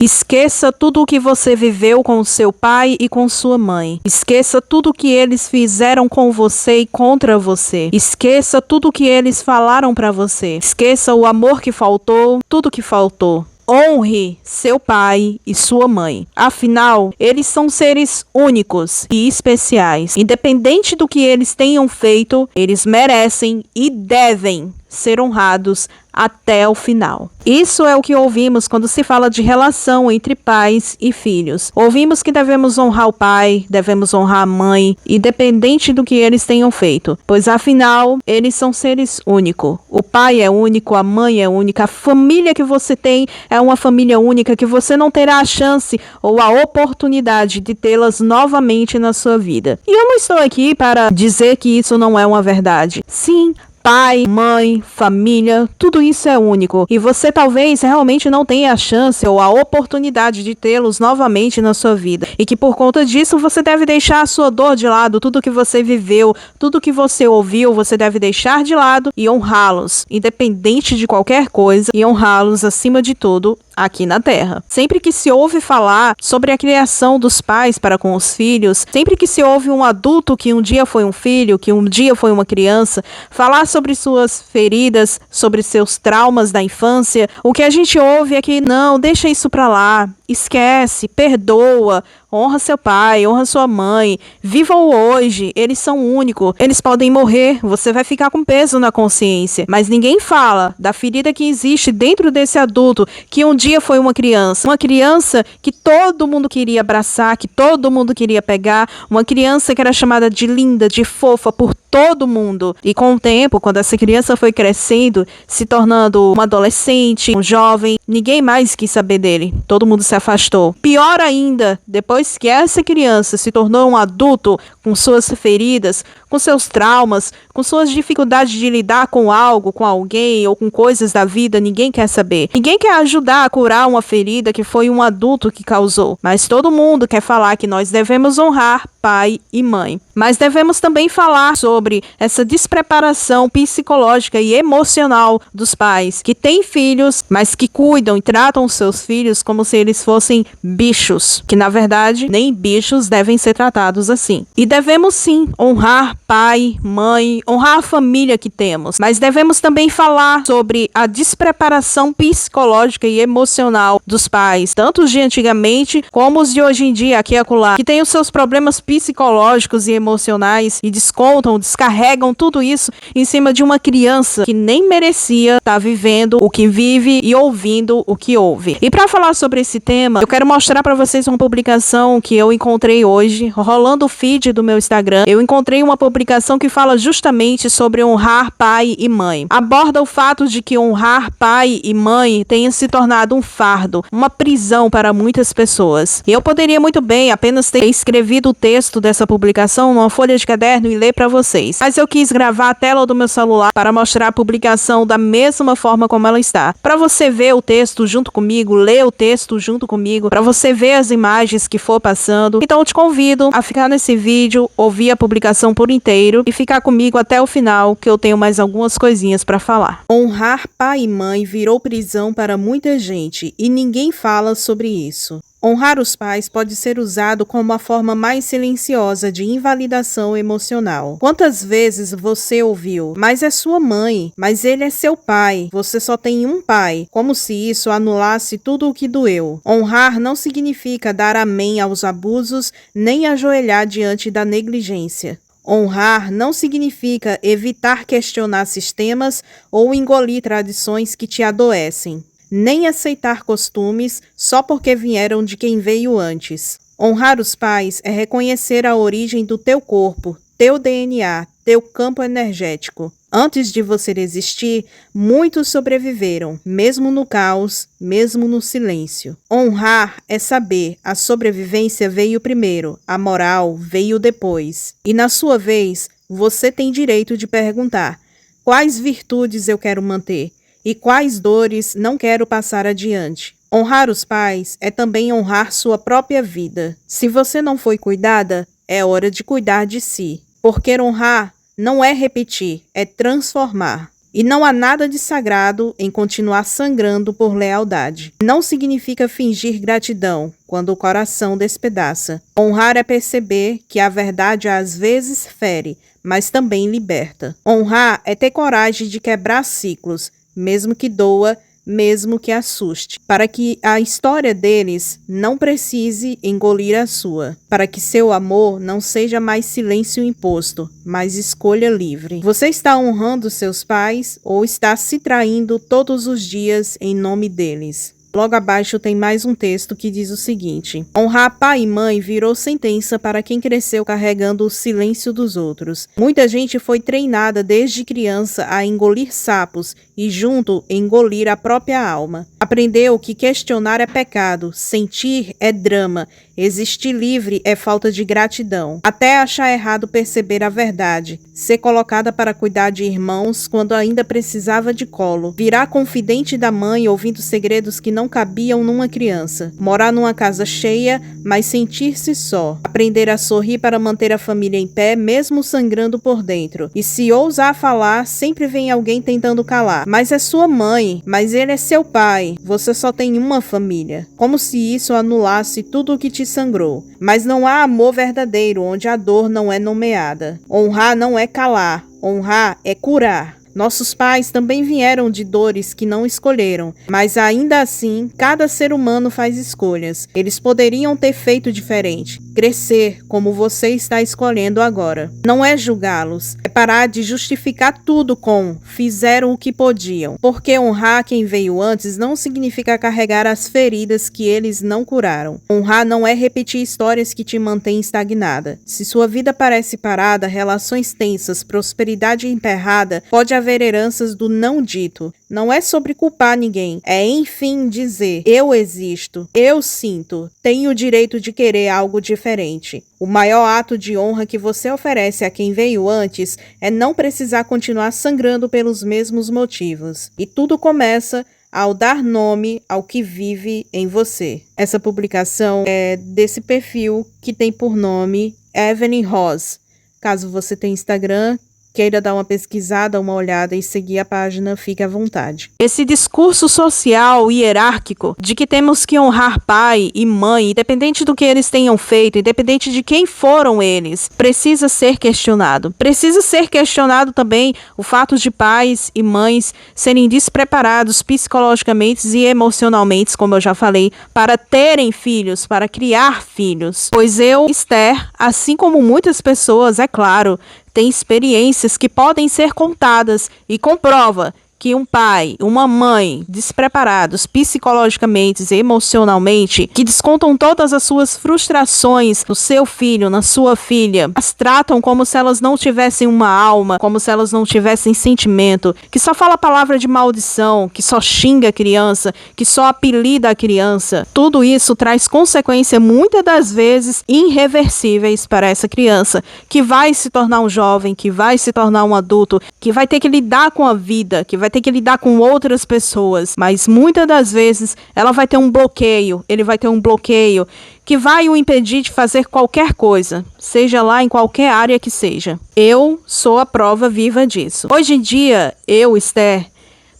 Esqueça tudo o que você viveu com seu pai e com sua mãe. Esqueça tudo o que eles fizeram com você e contra você. Esqueça tudo o que eles falaram para você. Esqueça o amor que faltou, tudo que faltou. Honre seu pai e sua mãe. Afinal, eles são seres únicos e especiais. Independente do que eles tenham feito, eles merecem e devem ser honrados até o final. Isso é o que ouvimos quando se fala de relação entre pais e filhos. Ouvimos que devemos honrar o pai, devemos honrar a mãe, independente do que eles tenham feito, pois afinal, eles são seres únicos. O pai é único, a mãe é única, a família que você tem é uma família única que você não terá a chance ou a oportunidade de tê-las novamente na sua vida. E eu não estou aqui para dizer que isso não é uma verdade. Sim, pai, mãe, família, tudo isso é único. E você talvez realmente não tenha a chance ou a oportunidade de tê-los novamente na sua vida. E que por conta disso você deve deixar a sua dor de lado, tudo que você viveu, tudo que você ouviu, você deve deixar de lado e honrá-los, independente de qualquer coisa, e honrá-los acima de tudo aqui na Terra. Sempre que se ouve falar sobre a criação dos pais para com os filhos, sempre que se ouve um adulto que um dia foi um filho, que um dia foi uma criança, falar sobre suas feridas, sobre seus traumas da infância, o que a gente ouve é que não, deixa isso pra lá, esquece, perdoa, honra seu pai, honra sua mãe, viva o hoje, eles são únicos, eles podem morrer, você vai ficar com peso na consciência, mas ninguém fala da ferida que existe dentro desse adulto que um dia foi uma criança que todo mundo queria abraçar, que todo mundo queria pegar, uma criança que era chamada de linda, de fofa por todo mundo. E com o tempo, quando essa criança foi crescendo, se tornando uma adolescente, um jovem, ninguém mais quis saber dele. Todo mundo se afastou. Pior ainda, depois que essa criança se tornou um adulto com suas feridas, com seus traumas, com suas dificuldades de lidar com algo, com alguém ou com coisas da vida, ninguém quer saber. Ninguém quer ajudar a curar uma ferida que foi um adulto que causou. Mas todo mundo quer falar que nós devemos honrar pai e mãe. Mas devemos também falar sobre essa despreparação psicológica e emocional dos pais que têm filhos, mas que cuidam e tratam os seus filhos como se eles fossem bichos, que na verdade nem bichos devem ser tratados assim. E devemos sim honrar pai, mãe, honrar a família que temos, mas devemos também falar sobre a despreparação psicológica e emocional dos pais, tanto os de antigamente como os de hoje em dia, aqui e acolá, que têm os seus problemas psicológicos e emocionais e descarregam tudo isso em cima de uma criança que nem merecia estar vivendo o que vive e ouvindo o que ouve. E para falar sobre esse tema, eu quero mostrar para vocês uma publicação que eu encontrei hoje, rolando o feed do meu Instagram. Eu encontrei uma publicação que fala justamente sobre honrar pai e mãe. Aborda o fato de que honrar pai e mãe tenha se tornado um fardo, uma prisão para muitas pessoas. E eu poderia muito bem apenas ter escrevido o texto dessa publicação numa folha de caderno e ler para vocês. Mas eu quis gravar a tela do meu celular para mostrar a publicação da mesma forma como ela está. Para você ver o texto junto comigo, ler o texto junto comigo, para você ver as imagens que for passando. Então eu te convido a ficar nesse vídeo, ouvir a publicação por inteiro e ficar comigo até o final, que eu tenho mais algumas coisinhas para falar. Honrar pai e mãe virou prisão para muita gente e ninguém fala sobre isso. Honrar os pais pode ser usado como a forma mais silenciosa de invalidação emocional. Quantas vezes você ouviu, mas é sua mãe, mas ele é seu pai, você só tem um pai, como se isso anulasse tudo o que doeu. Honrar não significa dar amém aos abusos, nem ajoelhar diante da negligência. Honrar não significa evitar questionar sistemas ou engolir tradições que te adoecem. Nem aceitar costumes só porque vieram de quem veio antes. Honrar os pais é reconhecer a origem do teu corpo, teu DNA, teu campo energético. Antes de você existir, muitos sobreviveram, mesmo no caos, mesmo no silêncio. Honrar é saber, a sobrevivência veio primeiro, a moral veio depois. E na sua vez, você tem direito de perguntar: quais virtudes eu quero manter? E quais dores não quero passar adiante? Honrar os pais é também honrar sua própria vida. Se você não foi cuidada, é hora de cuidar de si. Porque honrar não é repetir, é transformar. E não há nada de sagrado em continuar sangrando por lealdade. Não significa fingir gratidão quando o coração despedaça. Honrar é perceber que a verdade às vezes fere, mas também liberta. Honrar é ter coragem de quebrar ciclos, mesmo que doa, mesmo que assuste, para que a história deles não precise engolir a sua, para que seu amor não seja mais silêncio imposto, mas escolha livre. Você está honrando seus pais ou está se traindo todos os dias em nome deles? Logo abaixo tem mais um texto que diz o seguinte: honrar pai e mãe virou sentença para quem cresceu carregando o silêncio dos outros. Muita gente foi treinada desde criança a engolir sapos e junto engolir a própria alma. Aprendeu que questionar é pecado, sentir é drama, existir livre é falta de gratidão. Até achar errado perceber a verdade, ser colocada para cuidar de irmãos quando ainda precisava de colo, virar confidente da mãe ouvindo segredos que não cabiam numa criança, morar numa casa cheia, mas sentir-se só, aprender a sorrir para manter a família em pé, mesmo sangrando por dentro. E se ousar falar, sempre vem alguém tentando calar. Mas é sua mãe, mas ele é seu pai. Você só tem uma família. Como se isso anulasse tudo o que te sangrou. Mas não há amor verdadeiro onde a dor não é nomeada. Honrar não é calar. Honrar é curar. Nossos pais também vieram de dores que não escolheram, mas ainda assim, cada ser humano faz escolhas. Eles poderiam ter feito diferente, crescer como você está escolhendo agora. Não é julgá-los, é parar de justificar tudo com fizeram o que podiam. Porque honrar quem veio antes não significa carregar as feridas que eles não curaram. Honrar não é repetir histórias que te mantêm estagnada. Se sua vida parece parada, relações tensas, prosperidade emperrada, pode haver heranças do não dito. Não é sobre culpar ninguém, é enfim dizer: eu existo, eu sinto, tenho o direito de querer algo diferente. O maior ato de honra que você oferece a quem veio antes é não precisar continuar sangrando pelos mesmos motivos. E tudo começa ao dar nome ao que vive em você. Essa publicação é desse perfil que tem por nome Evelyn Ross. Caso você tenha Instagram, queira dar uma pesquisada, uma olhada e seguir a página, fique à vontade. Esse discurso social hierárquico de que temos que honrar pai e mãe, independente do que eles tenham feito, independente de quem foram eles, precisa ser questionado. Precisa ser questionado também o fato de pais e mães serem despreparados psicologicamente e emocionalmente, como eu já falei, para terem filhos, para criar filhos. Pois eu, Esther, assim como muitas pessoas, é claro, tem experiências que podem ser contadas e comprova que um pai, uma mãe despreparados psicologicamente e emocionalmente, que descontam todas as suas frustrações no seu filho, na sua filha, as tratam como se elas não tivessem uma alma, como se elas não tivessem sentimento, que só fala palavra de maldição, que só xinga a criança, que só apelida a criança. Tudo isso traz consequências muitas das vezes irreversíveis para essa criança, que vai se tornar um jovem, que vai se tornar um adulto, que vai ter que lidar com a vida, que vai ter que lidar com outras pessoas, mas muitas das vezes ela vai ter um bloqueio, ele vai ter um bloqueio que vai o impedir de fazer qualquer coisa, seja lá em qualquer área que seja. Eu sou a prova viva disso. Hoje em dia, eu, Esther,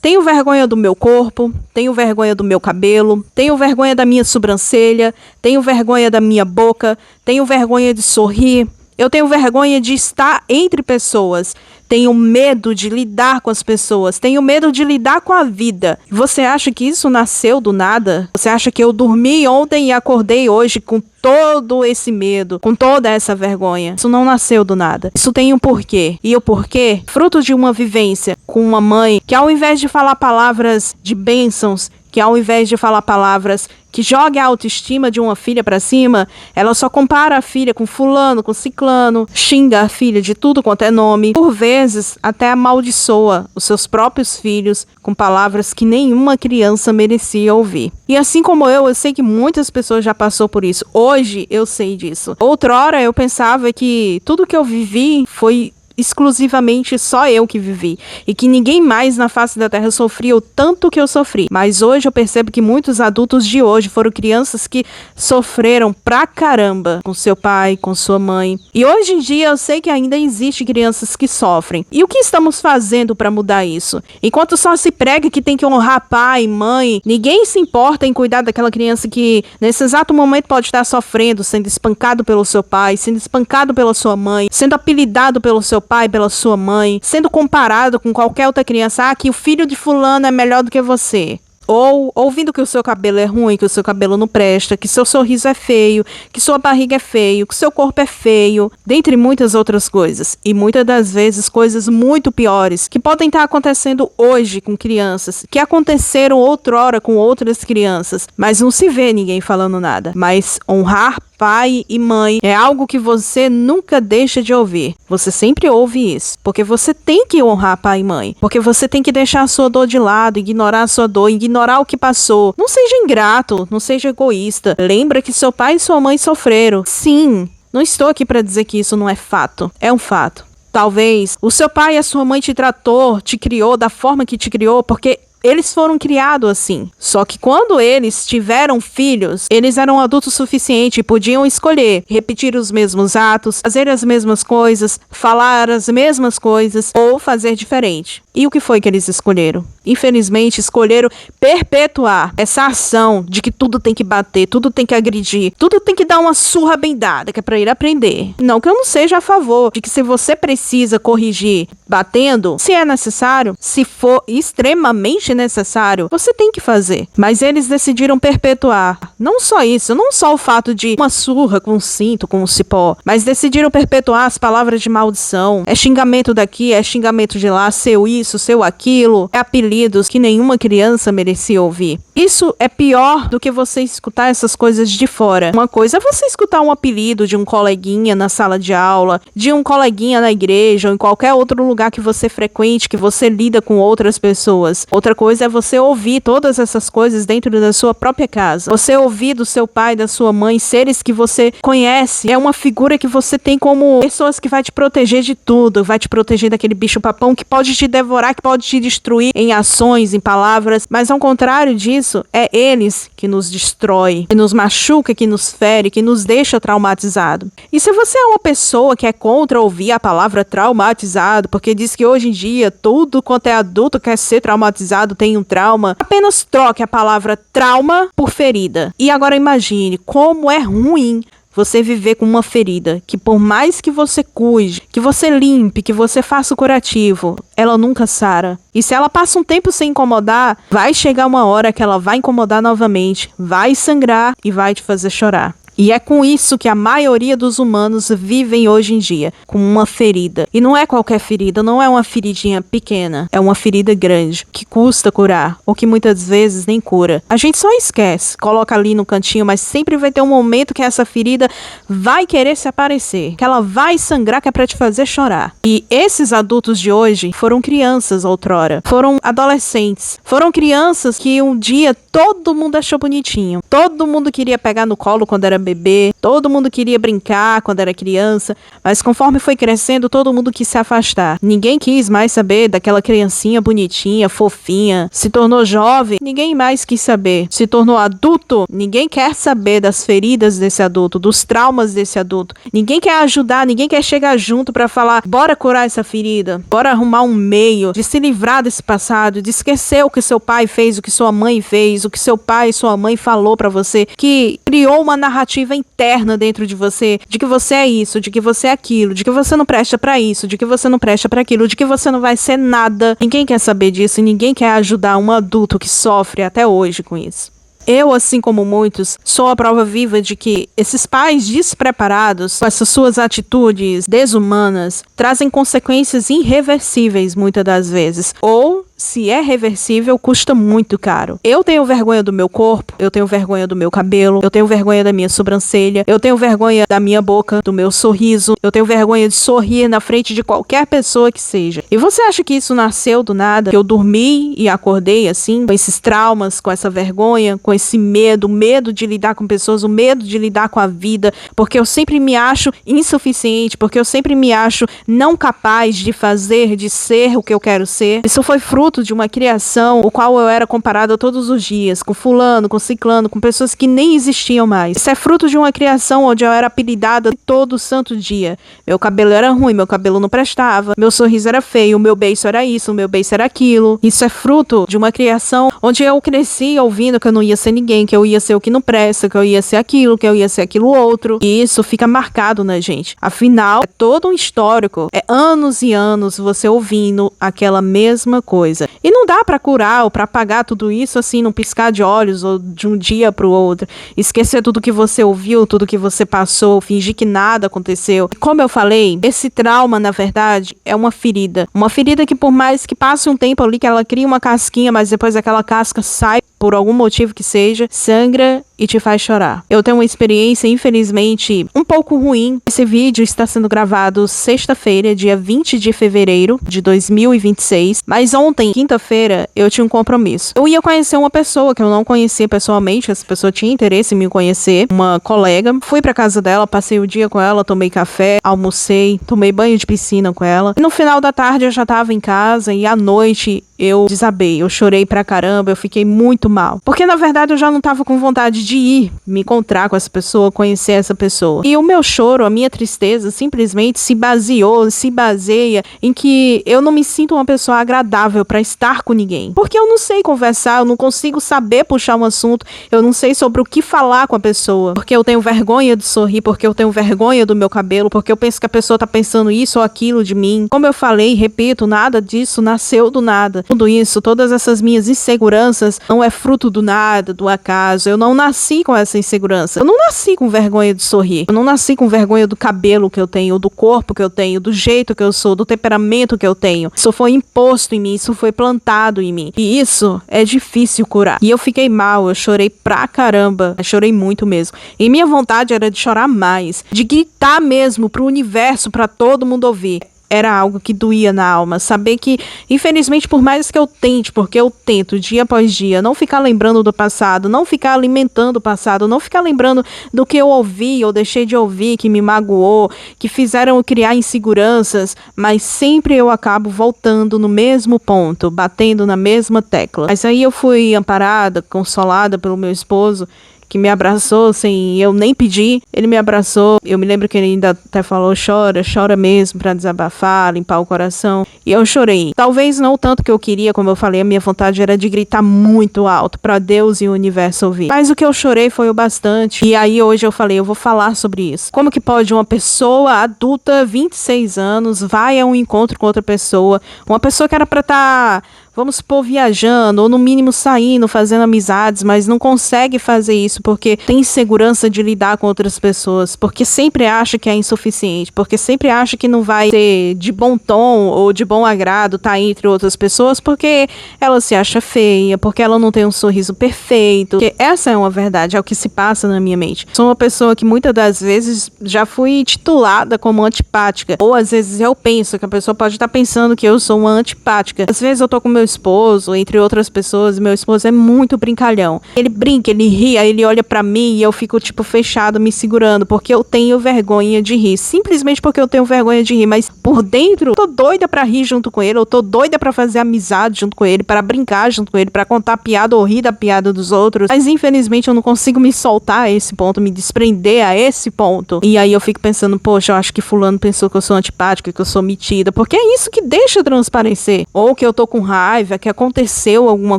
tenho vergonha do meu corpo, tenho vergonha do meu cabelo, tenho vergonha da minha sobrancelha, tenho vergonha da minha boca, tenho vergonha de sorrir, eu tenho vergonha de estar entre pessoas. Tenho medo de lidar com as pessoas. Tenho medo de lidar com a vida. Você acha que isso nasceu do nada? Você acha que eu dormi ontem e acordei hoje com todo esse medo, com toda essa vergonha? Isso não nasceu do nada. Isso tem um porquê. E o porquê? Fruto de uma vivência com uma mãe que, ao invés de falar palavras de bênçãos, que ao invés de falar palavras que joguem a autoestima de uma filha para cima, ela só compara a filha com fulano, com ciclano, xinga a filha de tudo quanto é nome, por vezes até amaldiçoa os seus próprios filhos com palavras que nenhuma criança merecia ouvir. E assim como eu sei que muitas pessoas já passou por isso. Hoje eu sei disso. Outrora eu pensava que tudo que eu vivi foi exclusivamente só eu que vivi, e que ninguém mais na face da terra sofria o tanto que eu sofri. Mas hoje eu percebo que muitos adultos de hoje foram crianças que sofreram pra caramba com seu pai, com sua mãe. E hoje em dia eu sei que ainda existe crianças que sofrem. E o que estamos fazendo pra mudar isso? Enquanto só se prega que tem que honrar pai, mãe, ninguém se importa em cuidar daquela criança que nesse exato momento pode estar sofrendo, sendo espancado pelo seu pai, sendo espancado pela sua mãe, sendo apelidado pelo seu pai, pela sua mãe, sendo comparado com qualquer outra criança. Ah, que o filho de fulano é melhor do que você. Ou ouvindo que o seu cabelo é ruim, que o seu cabelo não presta, que seu sorriso é feio, que sua barriga é feio, que seu corpo é feio, dentre muitas outras coisas. E muitas das vezes coisas muito piores que podem estar acontecendo hoje com crianças, que aconteceram outrora com outras crianças, mas não se vê ninguém falando nada. Mas honrar pai e mãe é algo que você nunca deixa de ouvir. Você sempre ouve isso, porque você tem que honrar pai e mãe, porque você tem que deixar a sua dor de lado, ignorar a sua dor, ignorar o que passou. Não seja ingrato, não seja egoísta. Lembra que seu pai e sua mãe sofreram. Sim, não estou aqui para dizer que isso não é fato. É um fato. Talvez o seu pai e a sua mãe te tratou, te criou da forma que te criou, porque eles foram criados assim. Só que quando eles tiveram filhos, eles eram adultos suficientes e podiam escolher repetir os mesmos atos, fazer as mesmas coisas, falar as mesmas coisas ou fazer diferente. E o que foi que eles escolheram? Infelizmente, escolheram perpetuar essa ação de que tudo tem que bater, tudo tem que agredir, tudo tem que dar uma surra bem dada, que é pra ir aprender. Não que eu não seja a favor de que se você precisa corrigir batendo, se é necessário, se for extremamente necessário, você tem que fazer. Mas eles decidiram perpetuar. Não só isso, não só o fato de uma surra com um cinto, com um cipó, mas decidiram perpetuar as palavras de maldição. É xingamento daqui, é xingamento de lá, seu isso, seu aquilo, é apelidos que nenhuma criança merecia ouvir. Isso é pior do que você escutar essas coisas de fora. Uma coisa é você escutar um apelido de um coleguinha na sala de aula, de um coleguinha na igreja ou em qualquer outro lugar que você frequente, que você lida com outras pessoas. Outra coisa é você ouvir todas essas coisas dentro da sua própria casa. Você ouvir do seu pai, da sua mãe, seres que você conhece. É uma figura que você tem como pessoas que vai te proteger de tudo, vai te proteger daquele bicho-papão que pode te devorar, que pode te destruir em ações, em palavras. Mas ao contrário disso, é eles que nos destrói, que nos machuca, que nos fere, que nos deixa traumatizado. E se você é uma pessoa que é contra ouvir a palavra traumatizado, porque diz que hoje em dia tudo quanto é adulto quer ser traumatizado, tem um trauma, apenas troque a palavra trauma por ferida. E agora imagine como é ruim você viver com uma ferida, que por mais que você cuide, que você limpe, que você faça o curativo, ela nunca sara. E se ela passa um tempo sem incomodar, vai chegar uma hora que ela vai incomodar novamente, vai sangrar e vai te fazer chorar. E é com isso que a maioria dos humanos vivem hoje em dia, com uma ferida. E não é qualquer ferida, não é uma feridinha pequena, é uma ferida grande, que custa curar, ou que muitas vezes nem cura. A gente só esquece, coloca ali no cantinho, mas sempre vai ter um momento que essa ferida vai querer se aparecer, que ela vai sangrar, que é pra te fazer chorar. E esses adultos de hoje foram crianças outrora, foram adolescentes, foram crianças que um dia todo mundo achou bonitinho, todo mundo queria pegar no colo quando era bebê, todo mundo queria brincar quando era criança, mas conforme foi crescendo, todo mundo quis se afastar. Ninguém quis mais saber daquela criancinha bonitinha, fofinha. Se tornou jovem, ninguém mais quis saber. Se tornou adulto, ninguém quer saber das feridas desse adulto, dos traumas desse adulto. Ninguém quer ajudar, ninguém quer chegar junto pra falar, bora curar essa ferida, bora arrumar um meio de se livrar desse passado, de esquecer o que seu pai fez, o que sua mãe fez, o que seu pai e sua mãe falou pra você, que criou uma narrativa interna dentro de você, de que você é isso, de que você é aquilo, de que você não presta pra isso, de que você não presta pra aquilo, de que você não vai ser nada. Ninguém quer saber disso e ninguém quer ajudar um adulto que sofre até hoje com isso. Eu, assim como muitos, sou a prova viva de que esses pais despreparados, com essas suas atitudes desumanas, trazem consequências irreversíveis muitas das vezes. Ou, se é reversível, custa muito caro. Eu tenho vergonha do meu corpo, eu tenho vergonha do meu cabelo, eu tenho vergonha da minha sobrancelha, eu tenho vergonha da minha boca, do meu sorriso, eu tenho vergonha de sorrir na frente de qualquer pessoa que seja. E você acha que isso nasceu do nada? Que eu dormi e acordei assim, com esses traumas, com essa vergonha, com esse medo, o medo de lidar com pessoas, o medo de lidar com a vida, porque eu sempre me acho insuficiente, porque eu sempre me acho não capaz de fazer, de ser o que eu quero ser. Isso foi fruto de uma criação, o qual eu era comparada todos os dias, com fulano, com ciclano, com pessoas que nem existiam mais. Isso é fruto de uma criação onde eu era apelidada todo santo dia. Meu cabelo era ruim, meu cabelo não prestava, meu sorriso era feio, meu beiço era isso, meu beiço era aquilo. Isso é fruto de uma criação onde eu cresci ouvindo que eu não ia ser ninguém, que eu ia ser o que não presta, que eu ia ser aquilo, que eu ia ser aquilo outro. E isso fica marcado na gente. Afinal, é todo um histórico. É anos e anos você ouvindo aquela mesma coisa. E não dá pra curar ou pra apagar tudo isso assim num piscar de olhos ou de um dia pro outro. Esquecer tudo que você ouviu, tudo que você passou, fingir que nada aconteceu. Como eu falei, esse trauma, na verdade, é uma ferida. Uma ferida que por mais que passe um tempo ali, que ela cria uma casquinha, mas depois aquela casca sai por algum motivo que seja, sangra e te faz chorar. Eu tenho uma experiência, infelizmente, um pouco ruim. Esse vídeo está sendo gravado sexta-feira, dia 20 de fevereiro de 2026. Mas ontem, quinta-feira, eu tinha um compromisso. Eu ia conhecer uma pessoa que eu não conhecia pessoalmente. Essa pessoa tinha interesse em me conhecer. Uma colega. Fui pra casa dela, passei o dia com ela, tomei café, almocei, tomei banho de piscina com ela. E no final da tarde eu já tava em casa e à noite eu desabei. Eu chorei pra caramba, eu fiquei muito mal. Porque na verdade eu já não tava com vontade de ir me encontrar com essa pessoa, conhecer essa pessoa. E o meu choro, a minha tristeza, simplesmente se baseia em que eu não me sinto uma pessoa agradável pra estar com ninguém. Porque eu não sei conversar, eu não consigo saber puxar um assunto, eu não sei sobre o que falar com a pessoa. Porque eu tenho vergonha de sorrir, porque eu tenho vergonha do meu cabelo, porque eu penso que a pessoa tá pensando isso ou aquilo de mim. Como eu falei, repito, nada disso nasceu do nada. Tudo isso, todas essas minhas inseguranças não é fruto do nada, do acaso. Eu não nasci com essa insegurança. Eu não nasci com vergonha de sorrir. Eu não nasci com vergonha do cabelo que eu tenho, do corpo que eu tenho, do jeito que eu sou, do temperamento que eu tenho. Isso foi imposto em mim, isso foi plantado em mim. E isso é difícil curar. E eu fiquei mal, eu chorei pra caramba. Eu chorei muito mesmo. E minha vontade era de chorar mais, de gritar mesmo pro universo, pra todo mundo ouvir. Era algo que doía na alma, saber que, infelizmente, por mais que eu tente, porque eu tento dia após dia, não ficar lembrando do passado, não ficar alimentando o passado, não ficar lembrando do que eu ouvi ou deixei de ouvir, que me magoou, que fizeram eu criar inseguranças, mas sempre eu acabo voltando no mesmo ponto, batendo na mesma tecla. Mas aí eu fui amparada, consolada pelo meu esposo, que me abraçou sem eu nem pedir. Ele me abraçou. Eu me lembro que ele ainda até falou, chora mesmo pra desabafar, limpar o coração. E eu chorei. Talvez não o tanto que eu queria, como eu falei, a minha vontade era de gritar muito alto pra Deus e o universo ouvir. Mas o que eu chorei foi o bastante. E aí hoje eu falei, eu vou falar sobre isso. Como que pode uma pessoa adulta, 26 anos, vai a um encontro com outra pessoa, uma pessoa que era pra estar, vamos supor, viajando, ou no mínimo saindo, fazendo amizades, mas não consegue fazer isso porque tem insegurança de lidar com outras pessoas, porque sempre acha que é insuficiente, porque sempre acha que não vai ser de bom tom ou de bom agrado estar entre outras pessoas, porque ela se acha feia, porque ela não tem um sorriso perfeito. Porque essa é uma verdade, é o que se passa na minha mente. Sou uma pessoa que muitas das vezes já fui titulada como antipática, ou às vezes eu penso que a pessoa pode estar pensando que eu sou uma antipática. Às vezes eu tô com meu esposo, entre outras pessoas, meu esposo é muito brincalhão. Ele brinca, ele ri, aí ele olha pra mim e eu fico tipo fechado, me segurando, porque eu tenho vergonha de rir, simplesmente porque eu tenho vergonha de rir, mas por dentro eu tô doida pra rir junto com ele, eu tô doida pra fazer amizade junto com ele, pra brincar junto com ele, pra contar piada ou rir da piada dos outros, mas infelizmente eu não consigo me soltar a esse ponto, me desprender a esse ponto. E aí eu fico pensando, poxa, eu acho que fulano pensou que eu sou antipática, que eu sou metida, porque é isso que deixa transparecer, ou que eu tô com raiva, que aconteceu alguma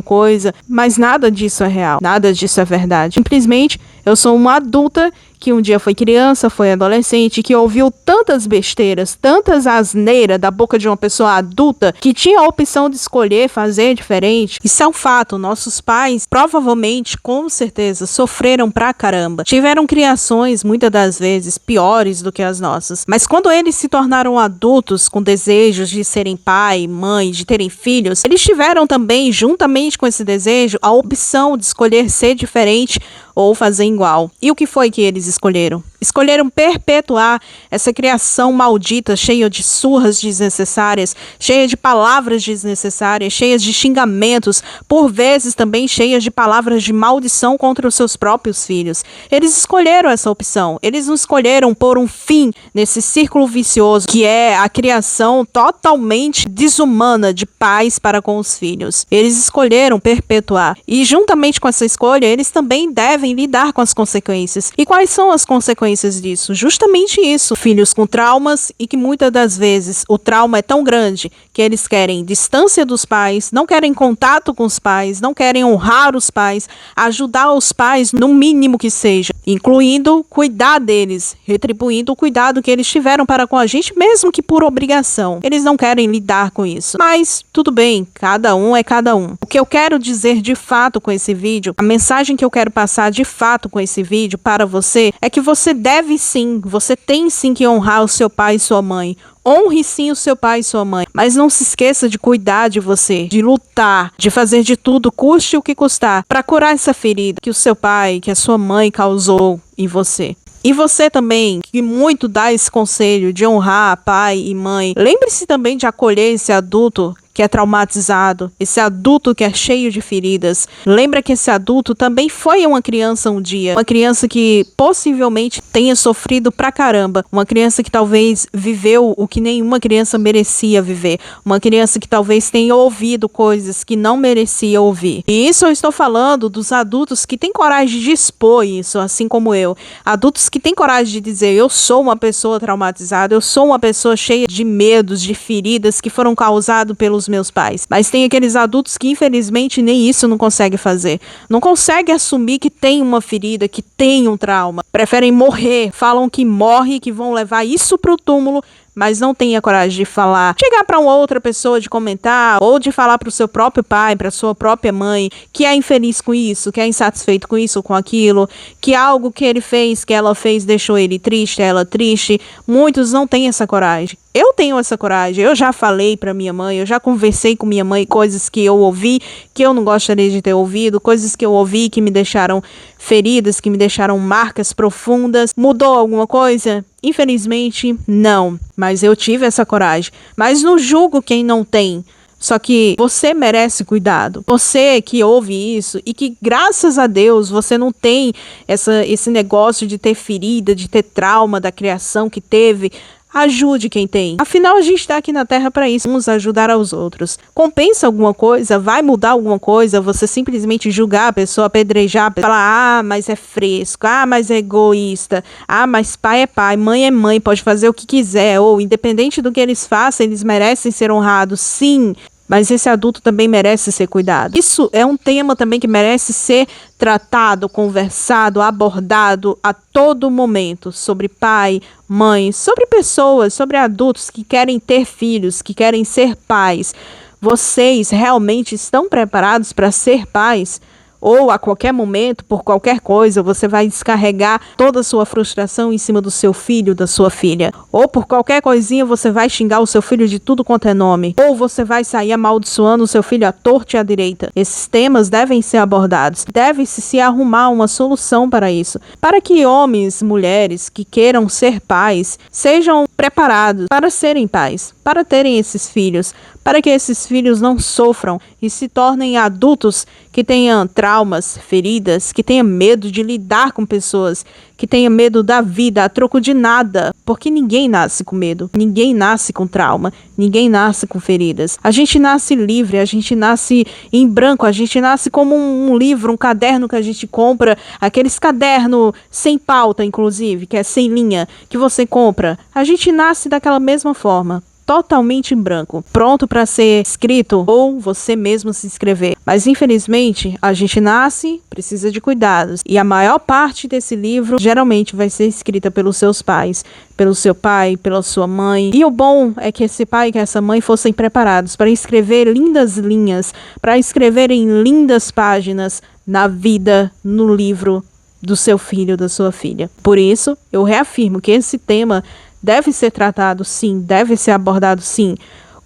coisa, mas nada disso é real, nada disso é verdade. Simplesmente eu sou uma adulta que um dia foi criança, foi adolescente, que ouviu tantas besteiras, tantas asneiras da boca de uma pessoa adulta, que tinha a opção de escolher fazer diferente. Isso é um fato. Nossos pais, provavelmente, com certeza, sofreram pra caramba. Tiveram criações, muitas das vezes, piores do que as nossas. Mas quando eles se tornaram adultos, com desejos de serem pai, mãe, de terem filhos, eles tiveram também, juntamente com esse desejo, a opção de escolher ser diferente ou fazer igual. E o que foi que eles escolheram? Escolheram perpetuar essa criação maldita, cheia de surras desnecessárias, cheia de palavras desnecessárias, cheias de xingamentos, por vezes também cheias de palavras de maldição contra os seus próprios filhos. Eles escolheram essa opção. Eles não escolheram pôr um fim nesse círculo vicioso que é a criação totalmente desumana de pais para com os filhos. Eles escolheram perpetuar. E juntamente com essa escolha, eles também devem lidar com as consequências. E quais são as consequências disso? Justamente isso. Filhos com traumas e que muitas das vezes o trauma é tão grande que eles querem distância dos pais, não querem contato com os pais, não querem honrar os pais, ajudar os pais no mínimo que seja, incluindo cuidar deles, retribuindo o cuidado que eles tiveram para com a gente, mesmo que por obrigação. Eles não querem lidar com isso. Mas tudo bem, cada um é cada um. O que eu quero dizer de fato com esse vídeo, a mensagem que eu quero passar de fato com esse vídeo para você, é que você deve sim, você tem sim que honrar o seu pai e sua mãe. Honre sim o seu pai e sua mãe, mas não se esqueça de cuidar de você, de lutar, de fazer de tudo, custe o que custar, para curar essa ferida que o seu pai, que a sua mãe causou em você. E você também, que muito dá esse conselho de honrar pai e mãe, lembre-se também de acolher esse adulto que é traumatizado, esse adulto que é cheio de feridas. Lembra que esse adulto também foi uma criança um dia, uma criança que possivelmente tenha sofrido pra caramba, uma criança que talvez viveu o que nenhuma criança merecia viver, uma criança que talvez tenha ouvido coisas que não merecia ouvir. E isso eu estou falando dos adultos que têm coragem de expor isso, assim como eu. Adultos que têm coragem de dizer, eu sou uma pessoa traumatizada, eu sou uma pessoa cheia de medos, de feridas que foram causados pelos meus pais. Mas tem aqueles adultos que infelizmente nem isso não conseguem fazer. Não conseguem assumir que tem uma ferida, que tem um trauma. Preferem morrer, falam que morre, que vão levar isso pro túmulo, mas não tem a coragem de falar, chegar para uma outra pessoa, de comentar, ou de falar para o seu próprio pai, para sua própria mãe, que é infeliz com isso, que é insatisfeito com isso ou com aquilo, que algo que ele fez, que ela fez, deixou ele triste, ela triste. Muitos não têm essa coragem. Eu tenho essa coragem, eu já falei pra minha mãe, eu já conversei com minha mãe, coisas que eu ouvi, que eu não gostaria de ter ouvido, coisas que eu ouvi que me deixaram feridas, que me deixaram marcas profundas. Mudou alguma coisa? Infelizmente, não. Mas eu tive essa coragem. Mas não julgo quem não tem. Só que você merece cuidado. Você que ouve isso e que, graças a Deus, você não tem esse negócio de ter ferida, de ter trauma da criação que teve. Ajude quem tem. Afinal, a gente está aqui na Terra para isso, uns ajudar aos outros. Compensa alguma coisa? Vai mudar alguma coisa? Você simplesmente julgar a pessoa, apedrejar, falar, ah, mas é fresco, ah, mas é egoísta, ah, mas pai é pai, mãe é mãe, pode fazer o que quiser, ou independente do que eles façam, eles merecem ser honrados, sim. Mas esse adulto também merece ser cuidado. Isso é um tema também que merece ser tratado, conversado, abordado a todo momento, sobre pai, mãe, sobre pessoas, sobre adultos que querem ter filhos, que querem ser pais. Vocês realmente estão preparados para ser pais? Ou a qualquer momento, por qualquer coisa, você vai descarregar toda a sua frustração em cima do seu filho, da sua filha. Ou por qualquer coisinha você vai xingar o seu filho de tudo quanto é nome. Ou você vai sair amaldiçoando o seu filho à torta e à direita. Esses temas devem ser abordados. Deve-se se arrumar uma solução para isso. Para que homens, mulheres que queiram ser pais, sejam preparados para serem pais, para terem esses filhos, para que esses filhos não sofram e se tornem adultos que tenham traumas, feridas, que tenham medo de lidar com pessoas, que tenham medo da vida a troco de nada, porque ninguém nasce com medo, ninguém nasce com trauma, ninguém nasce com feridas. A gente nasce livre, a gente nasce em branco, a gente nasce como um livro, um caderno que a gente compra, aqueles cadernos sem pauta, inclusive, que é sem linha, que você compra. A gente nasce daquela mesma forma. totalmente em branco, pronto para ser escrito ou você mesmo se escrever. Mas infelizmente, a gente nasce, precisa de cuidados, e a maior parte desse livro geralmente vai ser escrita pelos seus pais, pelo seu pai, pela sua mãe. E o bom é que esse pai e que essa mãe fossem preparados para escrever lindas linhas, para escreverem lindas páginas na vida, no livro do seu filho, da sua filha. Por isso, eu reafirmo que esse tema deve ser tratado sim, deve ser abordado sim,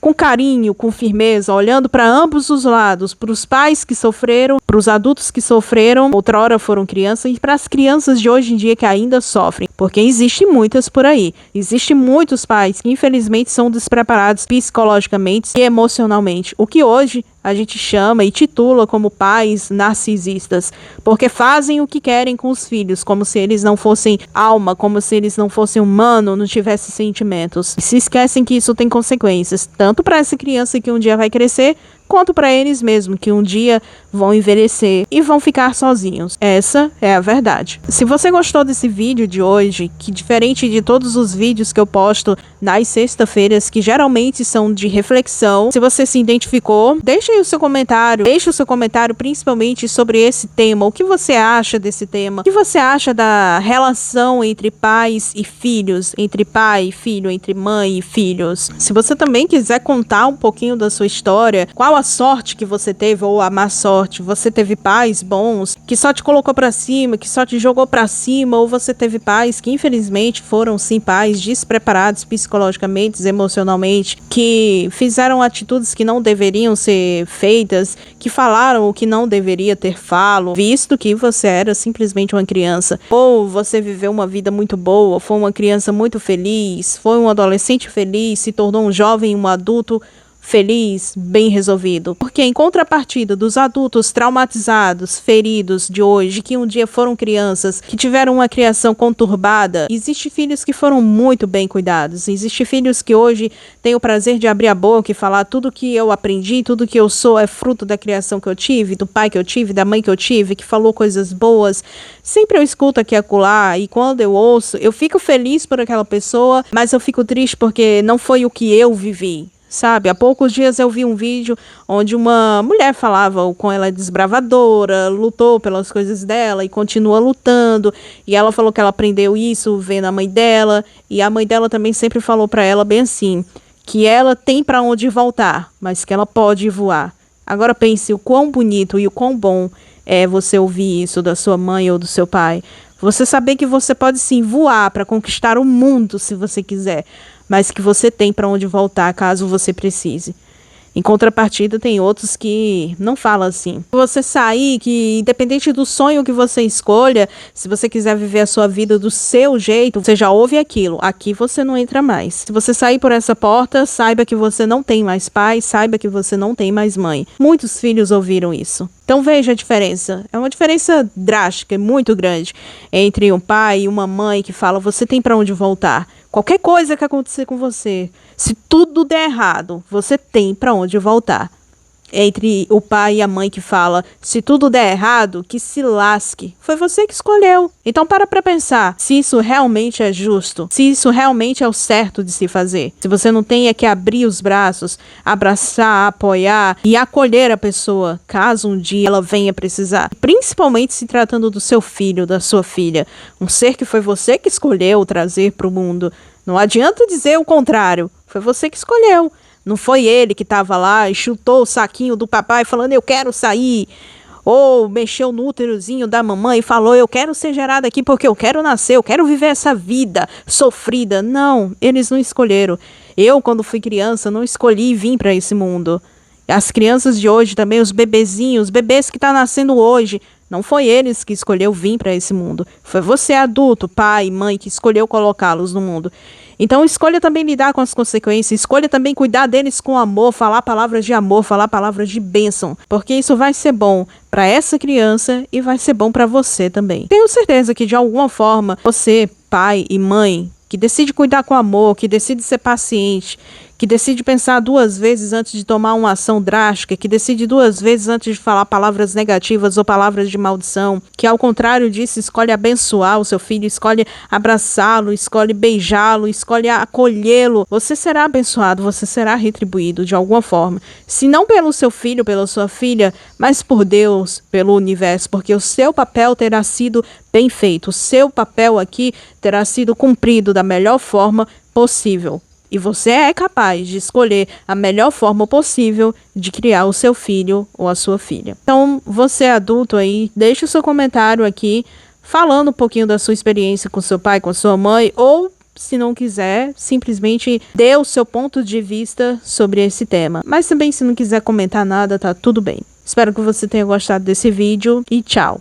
com carinho, com firmeza, olhando para ambos os lados, para os pais que sofreram, para os adultos que sofreram, outrora foram crianças, e para as crianças de hoje em dia que ainda sofrem, porque existem muitas por aí. Existem muitos pais que infelizmente são despreparados psicologicamente e emocionalmente, o que hoje a gente chama e titula como pais narcisistas, porque fazem o que querem com os filhos, como se eles não fossem alma, como se eles não fossem humanos, não tivessem sentimentos. E se esquecem que isso tem consequências, tanto para essa criança que um dia vai crescer, quanto para eles mesmos, que um dia vão envelhecer e vão ficar sozinhos. Essa é a verdade. Se você gostou desse vídeo de hoje, que diferente de todos os vídeos que eu posto nas sextas-feiras, que geralmente são de reflexão, se você se identificou, deixe aí o seu comentário. Deixe o seu comentário principalmente sobre esse tema. O que você acha desse tema? O que você acha da relação entre pais e filhos? Entre pai e filho, entre mãe e filhos? Se você também quiser contar um pouquinho da sua história, qual a sorte que você teve ou a má sorte? Você teve pais bons que só te colocou pra cima, que só te jogou pra cima, ou você teve pais que infelizmente foram sim pais despreparados psicologicamente, emocionalmente, que fizeram atitudes que não deveriam ser feitas, que falaram o que não deveria ter falado, visto que você era simplesmente uma criança, ou você viveu uma vida muito boa, foi uma criança muito feliz, foi um adolescente feliz, se tornou um jovem, um adulto feliz, bem resolvido. Porque em contrapartida dos adultos traumatizados, feridos de hoje, que um dia foram crianças, que tiveram uma criação conturbada, existem filhos que foram muito bem cuidados. Existem filhos que hoje têm o prazer de abrir a boca e falar tudo que eu aprendi, tudo que eu sou é fruto da criação que eu tive, do pai que eu tive, da mãe que eu tive, que falou coisas boas. Sempre eu escuto aqui e acolá, e quando eu ouço, eu fico feliz por aquela pessoa, mas eu fico triste porque não foi o que eu vivi. Sabe, há poucos dias eu vi um vídeo onde uma mulher falava com ela desbravadora, lutou pelas coisas dela e continua lutando. E ela falou que ela aprendeu isso vendo a mãe dela. E a mãe dela também sempre falou para ela bem assim, que ela tem para onde voltar, mas que ela pode voar. Agora pense o quão bonito e o quão bom é você ouvir isso da sua mãe ou do seu pai. Você saber que você pode sim voar para conquistar o mundo se você quiser, mas que você tem para onde voltar caso você precise. Em contrapartida, tem outros que não falam assim. Se você sair, que independente do sonho que você escolha, se você quiser viver a sua vida do seu jeito, você já ouve aquilo. Aqui você não entra mais. Se você sair por essa porta, saiba que você não tem mais pai, saiba que você não tem mais mãe. Muitos filhos ouviram isso. Então veja a diferença. É uma diferença drástica, muito grande, entre um pai e uma mãe que fala, você tem para onde voltar. Qualquer coisa que acontecer com você, se tudo der errado, você tem para onde voltar. Entre o pai e a mãe que fala, se tudo der errado, que se lasque. Foi você que escolheu. Então para pensar se isso realmente é justo, se isso realmente é o certo de se fazer. Se você não tem é que abrir os braços, abraçar, apoiar e acolher a pessoa, caso um dia ela venha precisar. Principalmente se tratando do seu filho, da sua filha. Um ser que foi você que escolheu trazer para o mundo. Não adianta dizer o contrário. Foi você que escolheu. Não foi ele que estava lá e chutou o saquinho do papai falando, eu quero sair. Ou mexeu no úterozinho da mamãe e falou, eu quero ser gerado aqui porque eu quero nascer, eu quero viver essa vida sofrida. Não, eles não escolheram. Eu, quando fui criança, não escolhi vir para esse mundo. As crianças de hoje também, os bebezinhos, os bebês que estão nascendo hoje, não foi eles que escolheu vir para esse mundo. Foi você, adulto, pai, mãe, que escolheu colocá-los no mundo. Então escolha também lidar com as consequências, escolha também cuidar deles com amor, falar palavras de amor, falar palavras de bênção, porque isso vai ser bom para essa criança e vai ser bom para você também. Tenho certeza que de alguma forma você, pai e mãe, que decide cuidar com amor, que decide ser paciente, que decide pensar 2 vezes antes de tomar uma ação drástica, que decide 2 vezes antes de falar palavras negativas ou palavras de maldição, que ao contrário disso escolhe abençoar o seu filho, escolhe abraçá-lo, escolhe beijá-lo, escolhe acolhê-lo, você será abençoado, você será retribuído de alguma forma. Se não pelo seu filho, pela sua filha, mas por Deus, pelo universo, porque o seu papel terá sido bem feito, o seu papel aqui terá sido cumprido da melhor forma possível. E você é capaz de escolher a melhor forma possível de criar o seu filho ou a sua filha. Então, você adulto aí, deixe o seu comentário aqui, falando um pouquinho da sua experiência com seu pai, com sua mãe, ou, se não quiser, simplesmente dê o seu ponto de vista sobre esse tema. Mas também, se não quiser comentar nada, tá tudo bem. Espero que você tenha gostado desse vídeo e tchau!